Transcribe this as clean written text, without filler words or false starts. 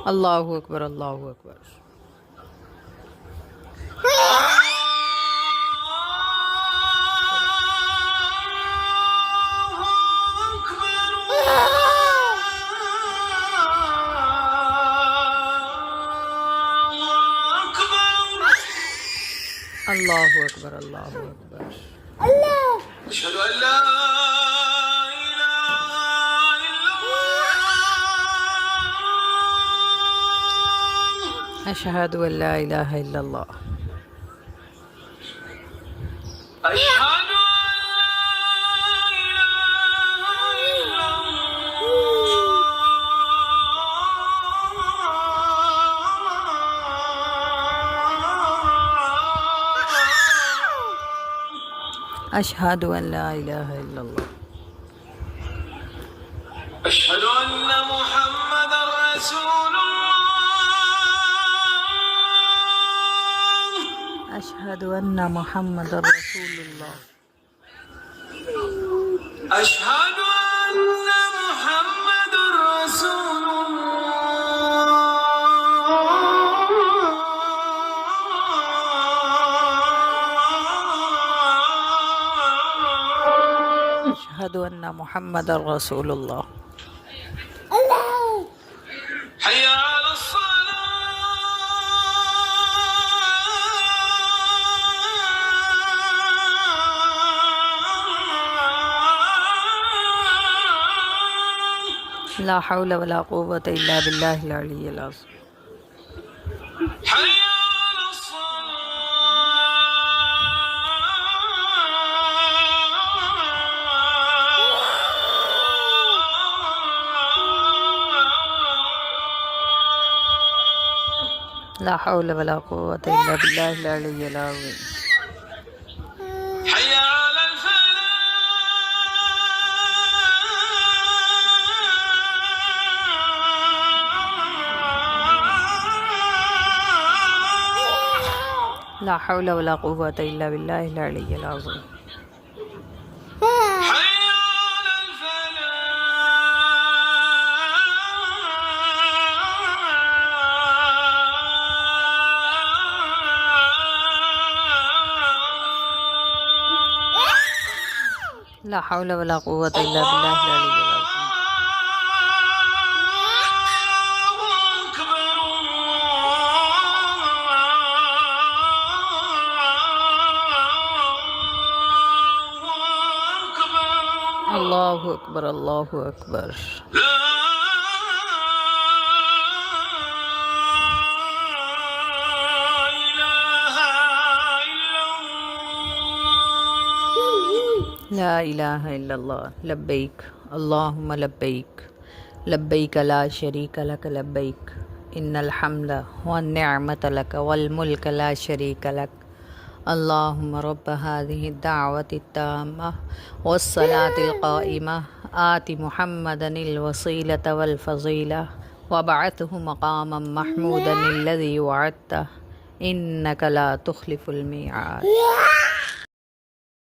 الله أكبر الله أكبر. الله أكبر الله أكبر. أشهد أن لا إله إلا الله. أشهد أن لا إله إلا الله. أشهد أن لا إله إلا الله. أشهد أن لا إله إلا الله. أشهد أن محمدا رسول الله. أشهد أن محمد رسول الله. أشهد أن محمد رسول الله. أشهد أن محمد رسول الله. حي على الصلاة. لا حول ولا قوة إلا بالله العلي العظيم. حي على الصلاة. لا حول ولا قوة إلا بالله العلي العظيم. حي على الفلاح. لا حول ولا قوة إلا بالله العلي العظيم. حي على الفلاح. لا حول ولا قوة إلا بالله العلي العظيم. الله أكبر الله أكبر. لا إله إلا الله. لا إله إلا الله. لبيك اللهم لبيك لبيك لا شريك لك لبيك إن الحمد والنعمة لك والملك لا شريك لك. اللهم رب هذه الدعوة التامة والصلاة القائمة آت محمدا الوسيلة والفضيلة وابعثه مقاما محمودا الذي وعدته إنك لا تخلف الميعاد.